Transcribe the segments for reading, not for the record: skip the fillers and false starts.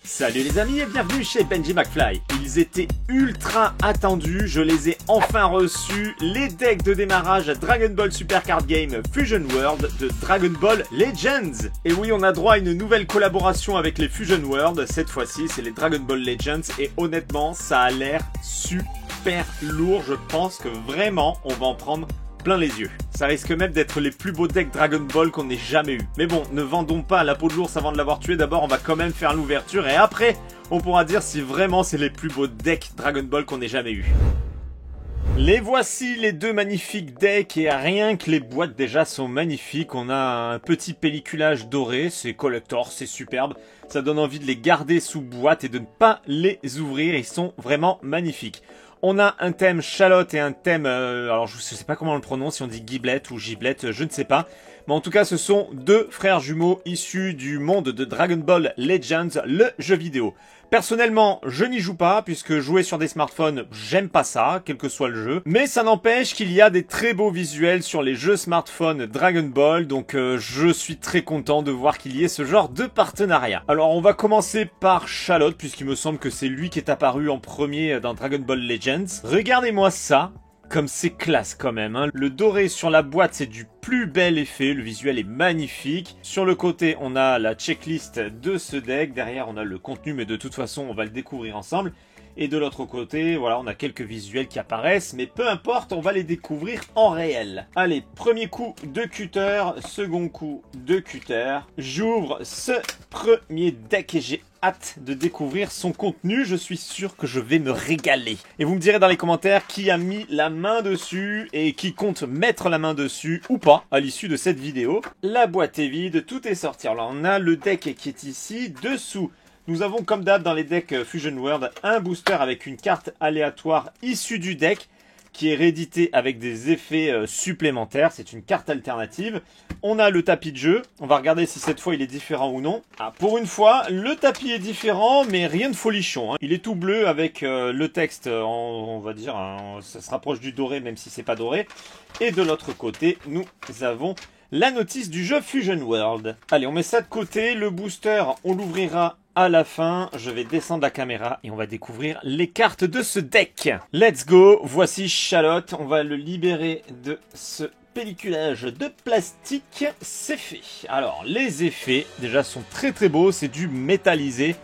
Salut les amis et bienvenue chez Benji McFly. Ils étaient ultra attendus, je les ai enfin reçus, les decks de démarrage Dragon Ball Super Card Game Fusion World de Dragon Ball Legends. Et oui, on a droit à une nouvelle collaboration avec les Fusion World, cette fois-ci c'est les Dragon Ball Legends et honnêtement ça a l'air super lourd, je pense que vraiment on va en prendre plein les yeux. Ça risque même d'être les plus beaux decks Dragon Ball qu'on ait jamais eu. Mais bon, ne vendons pas la peau de l'ours avant de l'avoir tué. D'abord, on va quand même faire l'ouverture et après, on pourra dire si vraiment c'est les plus beaux decks Dragon Ball qu'on ait jamais eu. Les voici les deux magnifiques decks et rien que les boîtes déjà sont magnifiques. On a un petit pelliculage doré, c'est collector, c'est superbe. Ça donne envie de les garder sous boîte et de ne pas les ouvrir, ils sont vraiment magnifiques. On a un thème Chalotte et un thème, alors je ne sais pas comment on le prononce, si on dit Giblet ou Giblet, je ne sais pas. Mais en tout cas, ce sont deux frères jumeaux issus du monde de Dragon Ball Legends, le jeu vidéo. Personnellement, je n'y joue pas, puisque jouer sur des smartphones, j'aime pas ça, quel que soit le jeu. Mais ça n'empêche qu'il y a des très beaux visuels sur les jeux smartphones Dragon Ball, donc je suis très content de voir qu'il y ait ce genre de partenariat. Alors on va commencer par Chalotte, puisqu'il me semble que c'est lui qui est apparu en premier dans Dragon Ball Legends. Regardez-moi ça. Comme c'est classe quand même, hein. Le doré sur la boîte c'est du plus bel effet, le visuel est magnifique. Sur le côté on a la checklist de ce deck, derrière on a le contenu mais de toute façon on va le découvrir ensemble. Et de l'autre côté, voilà, on a quelques visuels qui apparaissent, mais peu importe, on va les découvrir en réel. Allez, premier coup de cutter, second coup de cutter. J'ouvre ce premier deck et j'ai hâte de découvrir son contenu. Je suis sûr que je vais me régaler. Et vous me direz dans les commentaires qui a mis la main dessus et qui compte mettre la main dessus ou pas à l'issue de cette vidéo. La boîte est vide, tout est sorti. Alors on a le deck qui est ici, dessous. Nous avons comme d'hab dans les decks Fusion World un booster avec une carte aléatoire issue du deck qui est réédité avec des effets supplémentaires. C'est une carte alternative. On a le tapis de jeu. On va regarder si cette fois il est différent ou non. Ah, pour une fois, le tapis est différent mais rien de folichon, hein. Il est tout bleu avec le texte, on va dire, hein, ça se rapproche du doré même si c'est pas doré. Et de l'autre côté, nous avons la notice du jeu Fusion World. Allez, on met ça de côté. Le booster, on l'ouvrira à la fin. Je vais descendre la caméra et on va découvrir les cartes de ce deck. Let's go. Voici Chalotte. On va le libérer de ce pelliculage de plastique. C'est fait. Alors, les effets, déjà, sont très très beaux. C'est du métallisé.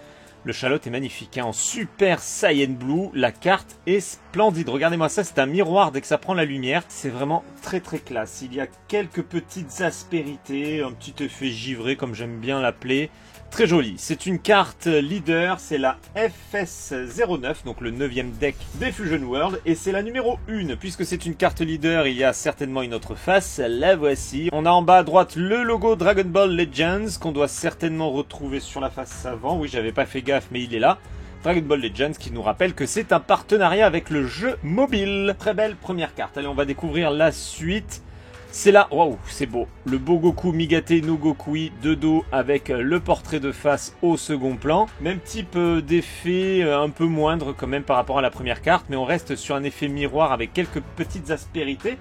Le Chalotte est magnifique, hein, en Super Saiyan Blue. La carte est splendide. Regardez-moi ça, c'est un miroir dès que ça prend la lumière. C'est vraiment très très classe. Il y a quelques petites aspérités, un petit effet givré comme j'aime bien l'appeler. Très joli. C'est une carte leader, c'est la FS09, donc le 9e deck des Fusion World. Et c'est la numéro 1, puisque c'est une carte leader, il y a certainement une autre face. La voici. On a en bas à droite le logo Dragon Ball Legends, qu'on doit certainement retrouver sur la face avant. Oui, j'avais pas fait gaffe, mais il est là. Dragon Ball Legends qui nous rappelle que c'est un partenariat avec le jeu mobile. Très belle première carte. Allez, on va découvrir la suite. C'est là, waouh, c'est beau. Le beau Goku Migate no Gokui de dos avec le portrait de face au second plan. Même type d'effet, un peu moindre quand même par rapport à la première carte, mais on reste sur un effet miroir avec quelques petites aspérités.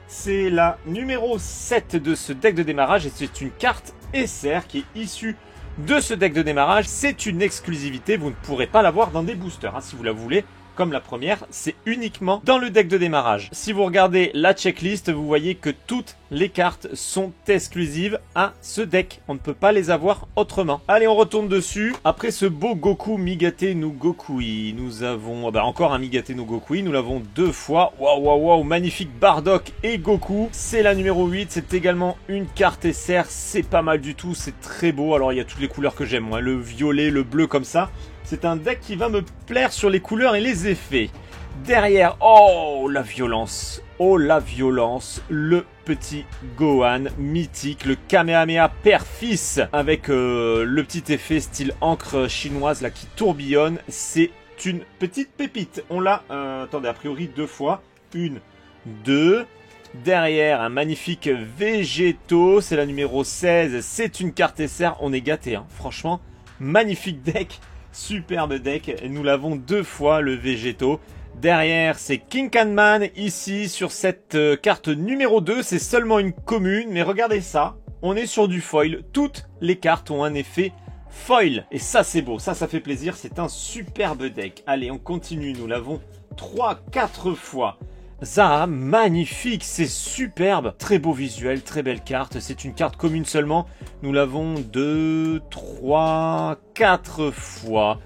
C'est la numéro 7 de ce deck de démarrage et c'est une carte SR qui est issue de ce deck de démarrage. C'est une exclusivité, vous ne pourrez pas l'avoir dans des boosters, hein, si vous la voulez. Comme la première, c'est uniquement dans le deck de démarrage. Si vous regardez la checklist, vous voyez que toutes les cartes sont exclusives à ce deck. On ne peut pas les avoir autrement. Allez, on retourne dessus. Après ce beau Goku Migate no Gokui, nous avons encore un Migate no Gokui. Nous l'avons deux fois. Waouh, waouh, waouh, magnifique Bardock et Goku. C'est la numéro 8. C'est également une carte SR. C'est pas mal du tout. C'est très beau. Alors, il y a toutes les couleurs que j'aime, moi. Le violet, le bleu comme ça. C'est un deck qui va me plaire sur les couleurs et les effets. Derrière, oh la violence, le petit Gohan mythique, le Kamehameha père-fils avec le petit effet style encre chinoise là qui tourbillonne. C'est une petite pépite. On l'a, attendez, a priori deux fois. Une, deux. Derrière, un magnifique Végéto, c'est la numéro 16. C'est une carte SR, on est gâté, hein. Franchement, magnifique deck. Superbe deck, nous l'avons deux fois le Végéto. Derrière c'est King Kanman ici sur cette carte numéro 2, c'est seulement une commune mais regardez ça, on est sur du foil, toutes les cartes ont un effet foil. Et ça c'est beau, ça fait plaisir, c'est un superbe deck. Allez, on continue, nous l'avons 3-4 fois. Zaha, magnifique, c'est superbe. Très beau visuel, très belle carte. C'est une carte commune seulement. Nous l'avons 2, 3, 4 fois.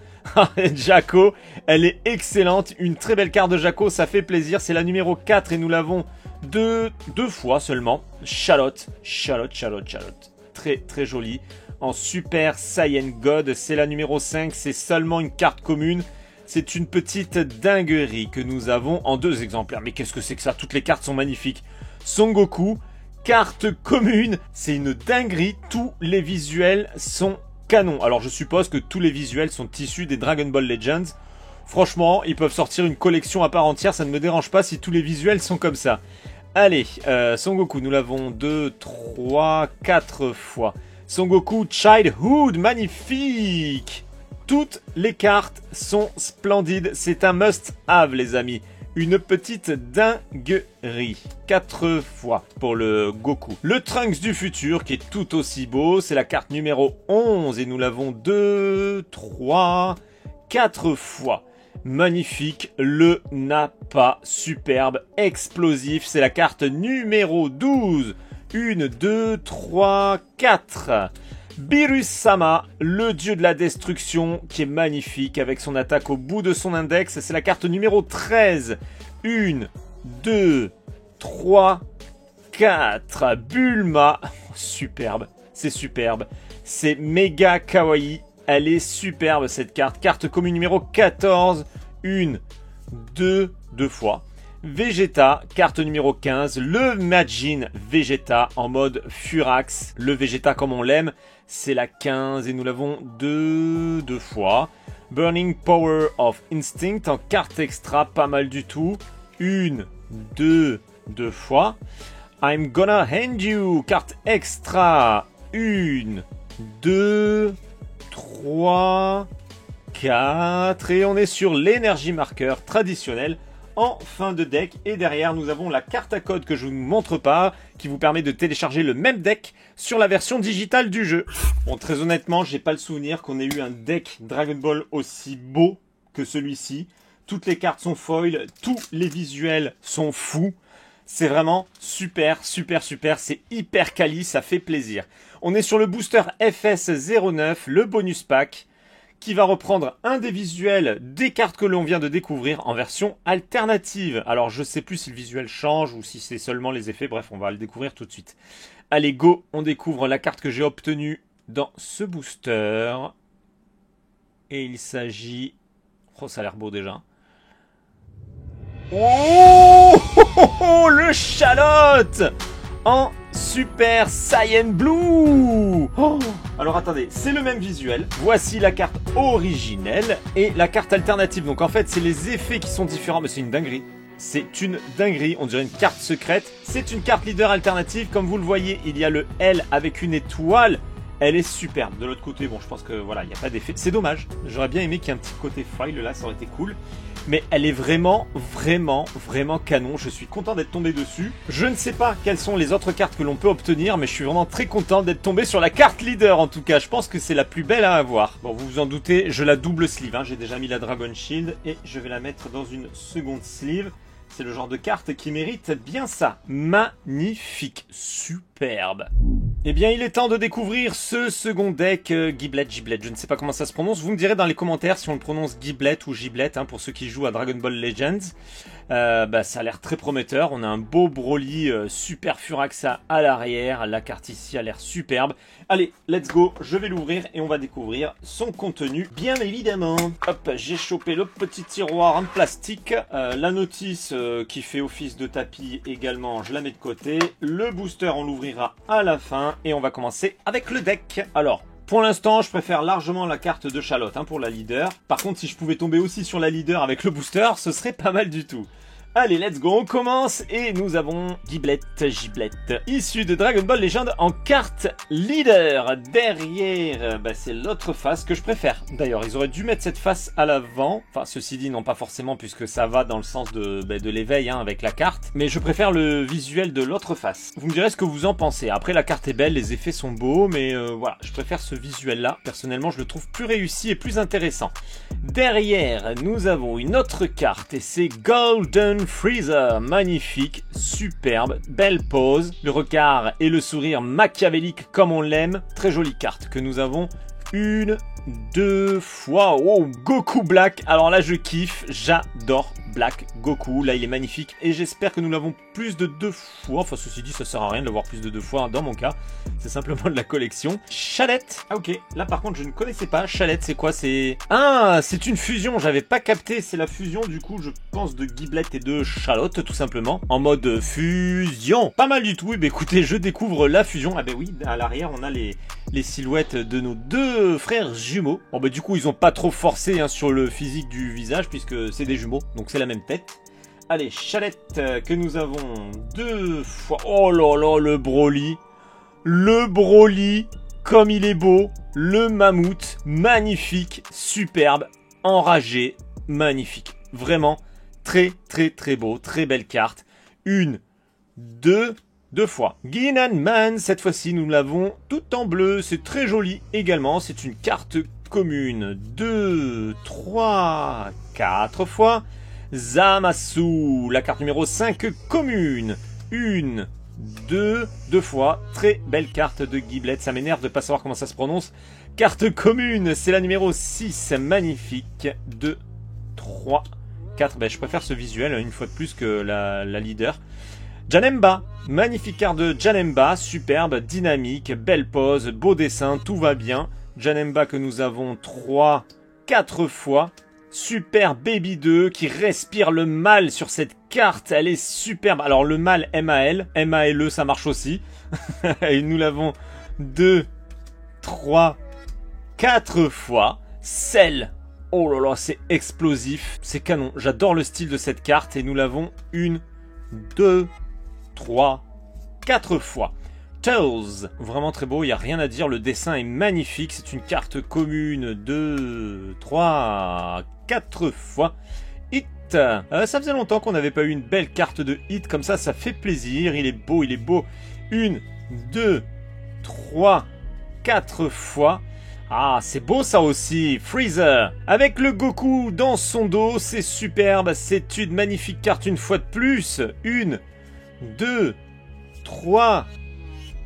Jaco, elle est excellente. Une très belle carte de Jaco, ça fait plaisir. C'est la numéro 4 et nous l'avons deux fois seulement. Charlotte. Très très jolie. En Super Saiyan God, c'est la numéro 5. C'est seulement une carte commune. C'est une petite dinguerie que nous avons en 2 exemplaires. Mais qu'est-ce que c'est que ça? Toutes les cartes sont magnifiques. Son Goku, carte commune. C'est une dinguerie. Tous les visuels sont canons. Alors je suppose que tous les visuels sont issus des Dragon Ball Legends. Franchement, ils peuvent sortir une collection à part entière. Ça ne me dérange pas si tous les visuels sont comme ça. Allez, Son Goku, nous l'avons 2, 3, 4 fois. Son Goku Childhood, magnifique! Toutes les cartes sont splendides. C'est un must-have, les amis. Une petite dinguerie. 4 fois pour le Goku. Le Trunks du futur, qui est tout aussi beau. C'est la carte numéro 11. Et nous l'avons 2, 3, 4 fois. Magnifique. Le Nappa, superbe, explosif. C'est la carte numéro 12. 1, 2, 3, 4. Beerus-sama, le dieu de la destruction, qui est magnifique avec son attaque au bout de son index. C'est la carte numéro 13. 1, 2, 3, 4. Bulma, superbe, c'est superbe. C'est méga kawaii. Elle est superbe cette carte. Carte commune numéro 14. 1, 2 fois. Vegeta, carte numéro 15, le Majin Vegeta en mode Furax. Le Vegeta comme on l'aime, c'est la 15 et nous l'avons deux fois. Burning Power of Instinct en carte extra, pas mal du tout. 1, 2 fois. I'm Gonna Hand You, carte extra. 1, 2, 3, 4. Et on est sur l'énergie marqueur traditionnel en fin de deck. Et derrière, nous avons la carte à code que je ne vous montre pas, qui vous permet de télécharger le même deck sur la version digitale du jeu. Bon, très honnêtement, j'ai pas le souvenir qu'on ait eu un deck Dragon Ball aussi beau que celui-ci. Toutes les cartes sont foil, tous les visuels sont fous. C'est vraiment super. C'est hyper quali, ça fait plaisir. On est sur le booster FS09, le bonus pack, qui va reprendre un des visuels des cartes que l'on vient de découvrir en version alternative. Alors je sais plus si le visuel change ou si c'est seulement les effets, bref on va le découvrir tout de suite. Allez go, on découvre la carte que j'ai obtenue dans ce booster. Et il s'agit... Oh ça a l'air beau déjà. Oh, le Charlotte en Super Saiyan Blue. Oh, alors attendez, c'est le même visuel. Voici la carte originelle et la carte alternative. Donc en fait, c'est les effets qui sont différents, mais c'est une dinguerie. C'est une dinguerie, on dirait une carte secrète. C'est une carte leader alternative. Comme vous le voyez, il y a le L avec une étoile. Elle est superbe. De l'autre côté, bon, je pense que voilà, il n'y a pas d'effet. C'est dommage. J'aurais bien aimé qu'il y ait un petit côté foil là, ça aurait été cool. Mais elle est vraiment canon. Je suis content d'être tombé dessus. Je ne sais pas quelles sont les autres cartes que l'on peut obtenir, mais je suis vraiment très content d'être tombé sur la carte leader en tout cas. Je pense que c'est la plus belle à avoir. Bon, vous vous en doutez, je la double sleeve. J'ai déjà mis la Dragon Shield et je vais la mettre dans une seconde sleeve. C'est le genre de carte qui mérite bien ça. Magnifique, superbe. Eh bien, il est temps de découvrir ce second deck Giblet, je ne sais pas comment ça se prononce. Vous me direz dans les commentaires si on le prononce Giblet ou Giblet, pour ceux qui jouent à Dragon Ball Legends. Ça a l'air très prometteur. On a un beau Broly Super Furaxa à l'arrière. La carte ici a l'air superbe. Allez, let's go. Je vais l'ouvrir et on va découvrir son contenu, bien évidemment. Hop, j'ai chopé le petit tiroir en plastique. La notice qui fait office de tapis également, je la mets de côté. Le booster, on l'ouvrira à la fin. Et on va commencer avec le deck. Alors, pour l'instant, je préfère largement la carte de Charlotte pour la leader. Par contre, si je pouvais tomber aussi sur la leader avec le booster, ce serait pas mal du tout. Allez, let's go, on commence et nous avons Giblet, issu de Dragon Ball Legend en carte leader. Derrière, c'est l'autre face que je préfère. D'ailleurs, ils auraient dû mettre cette face à l'avant. Enfin, ceci dit, non pas forcément puisque ça va dans le sens de l'éveil avec la carte. Mais je préfère le visuel de l'autre face. Vous me direz ce que vous en pensez. Après, la carte est belle, les effets sont beaux, mais voilà, je préfère ce visuel-là. Personnellement, je le trouve plus réussi et plus intéressant. Derrière, nous avons une autre carte et c'est Golden Freezer, magnifique, superbe, belle pose, le regard et le sourire machiavélique comme on l'aime, très jolie carte que nous avons une, deux fois, oh, Goku Black, alors là je kiffe, j'adore Black Goku, là il est magnifique et j'espère que nous l'avons plus de 2 fois, enfin ceci dit ça sert à rien de l'avoir plus de 2 fois dans mon cas, c'est simplement de la collection. Chalette, ah ok, là par contre je ne connaissais pas, Chalette c'est quoi, c'est... Ah c'est une fusion, j'avais pas capté, c'est la fusion du coup je pense de Giblet et de Charlotte tout simplement, en mode fusion, pas mal du tout, oui bah écoutez je découvre la fusion, ah bah oui à l'arrière on a les silhouettes de nos 2 frères jumeaux, bon bah du coup ils ont pas trop forcé sur le physique du visage puisque c'est des jumeaux, donc c'est la même tête. Allez, Chalette que nous avons 2 fois. Oh là là, le Broly. Le Broly, comme il est beau. Le mammouth, magnifique, superbe, enragé, magnifique. Vraiment, très très très beau, très belle carte. 1, 2 fois. Ginan Man, cette fois-ci nous l'avons tout en bleu. C'est très joli également. C'est une carte commune. 2, 3, 4 fois. Zamasu, la carte numéro 5 commune. 1, 2 fois. Très belle carte de Giblet. Ça m'énerve de ne pas savoir comment ça se prononce. Carte commune, c'est la numéro 6. Magnifique. 2, 3, 4. Je préfère ce visuel une fois de plus que la leader. Janemba, magnifique carte de Janemba. Superbe, dynamique, belle pose, beau dessin, tout va bien. Janemba que nous avons 3, 4 fois. Super Baby 2 qui respire le mal sur cette carte, elle est superbe. Alors le mal MAL, MALE ça marche aussi. Et nous l'avons 2, 3, 4 fois. Celle, oh là là c'est explosif, c'est canon. J'adore le style de cette carte et nous l'avons 1, 2, 3, 4 fois. Tails, vraiment très beau, il n'y a rien à dire, le dessin est magnifique, c'est une carte commune, 2, 3, 4 fois. Hit, ça faisait longtemps qu'on n'avait pas eu une belle carte de hit comme ça fait plaisir, il est beau, 1, 2, 3, 4 fois. Ah, c'est beau ça aussi, Freezer, avec le Goku dans son dos, c'est superbe, c'est une magnifique carte une fois de plus. 1, 2, 3,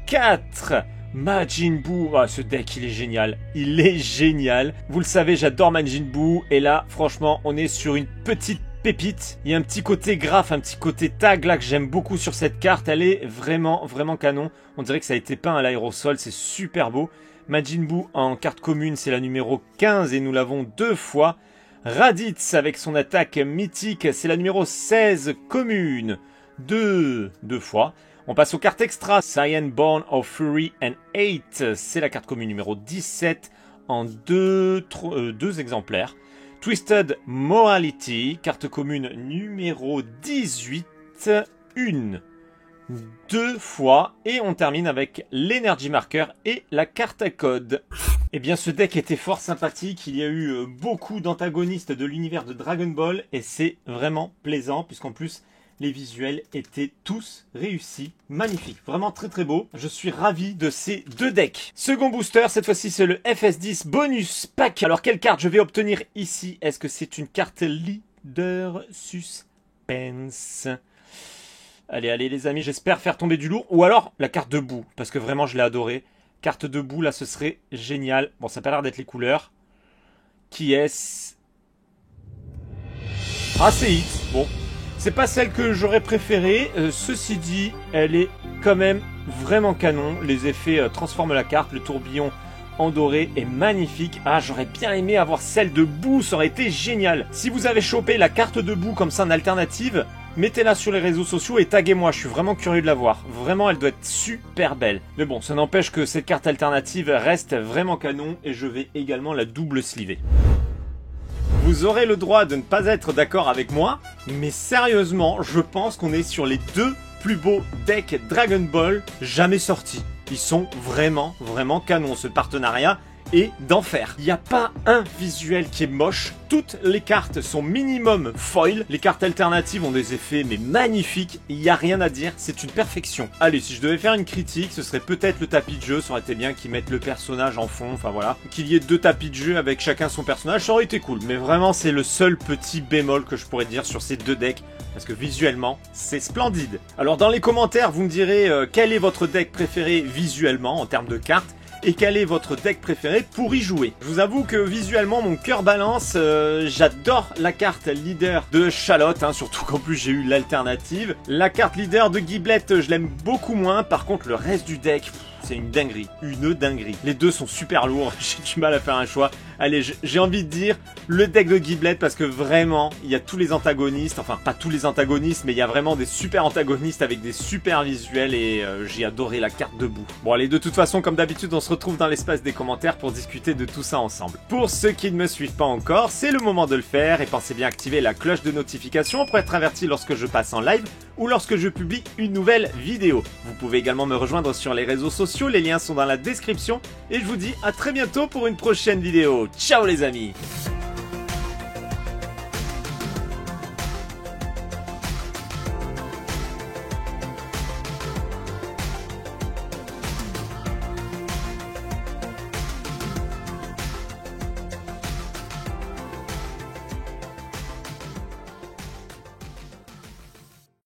4. Majin Buu, ce deck il est génial, vous le savez j'adore Majin Buu et là franchement on est sur une petite pépite, il y a un petit côté graphe, un petit côté tag là que j'aime beaucoup sur cette carte, elle est vraiment canon, on dirait que ça a été peint à l'aérosol, c'est super beau. Majin Buu en carte commune c'est la numéro 15 et nous l'avons 2 fois. Raditz avec son attaque mythique c'est la numéro 16 commune, 2 fois. On passe aux cartes extra. Saiyan Born of Fury and Hate, c'est la carte commune numéro 17 en 2 exemplaires. Twisted Morality, carte commune numéro 18, 1, 2 fois. Et on termine avec l'Energy Marker et la carte à code. Eh bien ce deck était fort sympathique, il y a eu beaucoup d'antagonistes de l'univers de Dragon Ball et c'est vraiment plaisant puisqu'en plus les visuels étaient tous réussis, magnifiques, vraiment très beau. Je suis ravi de ces 2 decks. Second booster, cette fois-ci c'est le FS10 bonus pack. Alors quelle carte je vais obtenir ici? Est-ce que c'est une carte leader suspense? Allez les amis, j'espère faire tomber du lourd. Ou alors la carte de boue, parce que vraiment je l'ai adoré. Carte de boue, là ce serait génial. Bon, ça n'a pas l'air d'être les couleurs. Qui est-ce? Ah, c'est Hit, bon. C'est pas celle que j'aurais préférée, ceci dit, elle est quand même vraiment canon. Les effets transforment la carte, le tourbillon en doré est magnifique. Ah, j'aurais bien aimé avoir celle de boue, ça aurait été génial. Si vous avez chopé la carte de boue comme ça en alternative, mettez-la sur les réseaux sociaux et taguez-moi, je suis vraiment curieux de la voir. Vraiment, elle doit être super belle. Mais bon, ça n'empêche que cette carte alternative reste vraiment canon et je vais également la double sliver. Vous aurez le droit de ne pas être d'accord avec moi, mais sérieusement, je pense qu'on est sur les 2 plus beaux decks Dragon Ball jamais sortis. Ils sont vraiment canons, ce partenariat est d'enfer. Il n'y a pas un visuel qui est moche, toutes les cartes sont minimum foil, les cartes alternatives ont des effets mais magnifiques, il n'y a rien à dire, c'est une perfection. Allez, si je devais faire une critique, ce serait peut-être le tapis de jeu, ça aurait été bien qu'ils mettent le personnage en fond, enfin voilà. Qu'il y ait 2 tapis de jeu avec chacun son personnage, ça aurait été cool, mais vraiment c'est le seul petit bémol que je pourrais dire sur ces 2 decks. Parce que visuellement, c'est splendide. Alors dans les commentaires, vous me direz quel est votre deck préféré visuellement en termes de cartes et quel est votre deck préféré pour y jouer. Je vous avoue que visuellement mon cœur balance, j'adore la carte leader de Charlotte, hein, surtout qu'en plus j'ai eu l'alternative. La carte leader de Giblet, je l'aime beaucoup moins, par contre le reste du deck, c'est une dinguerie, Les 2 sont super lourds, j'ai du mal à faire un choix. Allez, j'ai envie de dire le deck de Giblet parce que vraiment, il y a tous les antagonistes, enfin pas tous les antagonistes, mais il y a vraiment des super antagonistes avec des super visuels et j'ai adoré la carte debout. Bon allez, de toute façon, comme d'habitude, on se retrouve dans l'espace des commentaires pour discuter de tout ça ensemble. Pour ceux qui ne me suivent pas encore, c'est le moment de le faire et pensez bien à activer la cloche de notification pour être averti lorsque je passe en live ou lorsque je publie une nouvelle vidéo. Vous pouvez également me rejoindre sur les réseaux sociaux, les liens sont dans la description et je vous dis à très bientôt pour une prochaine vidéo. Ciao les amis!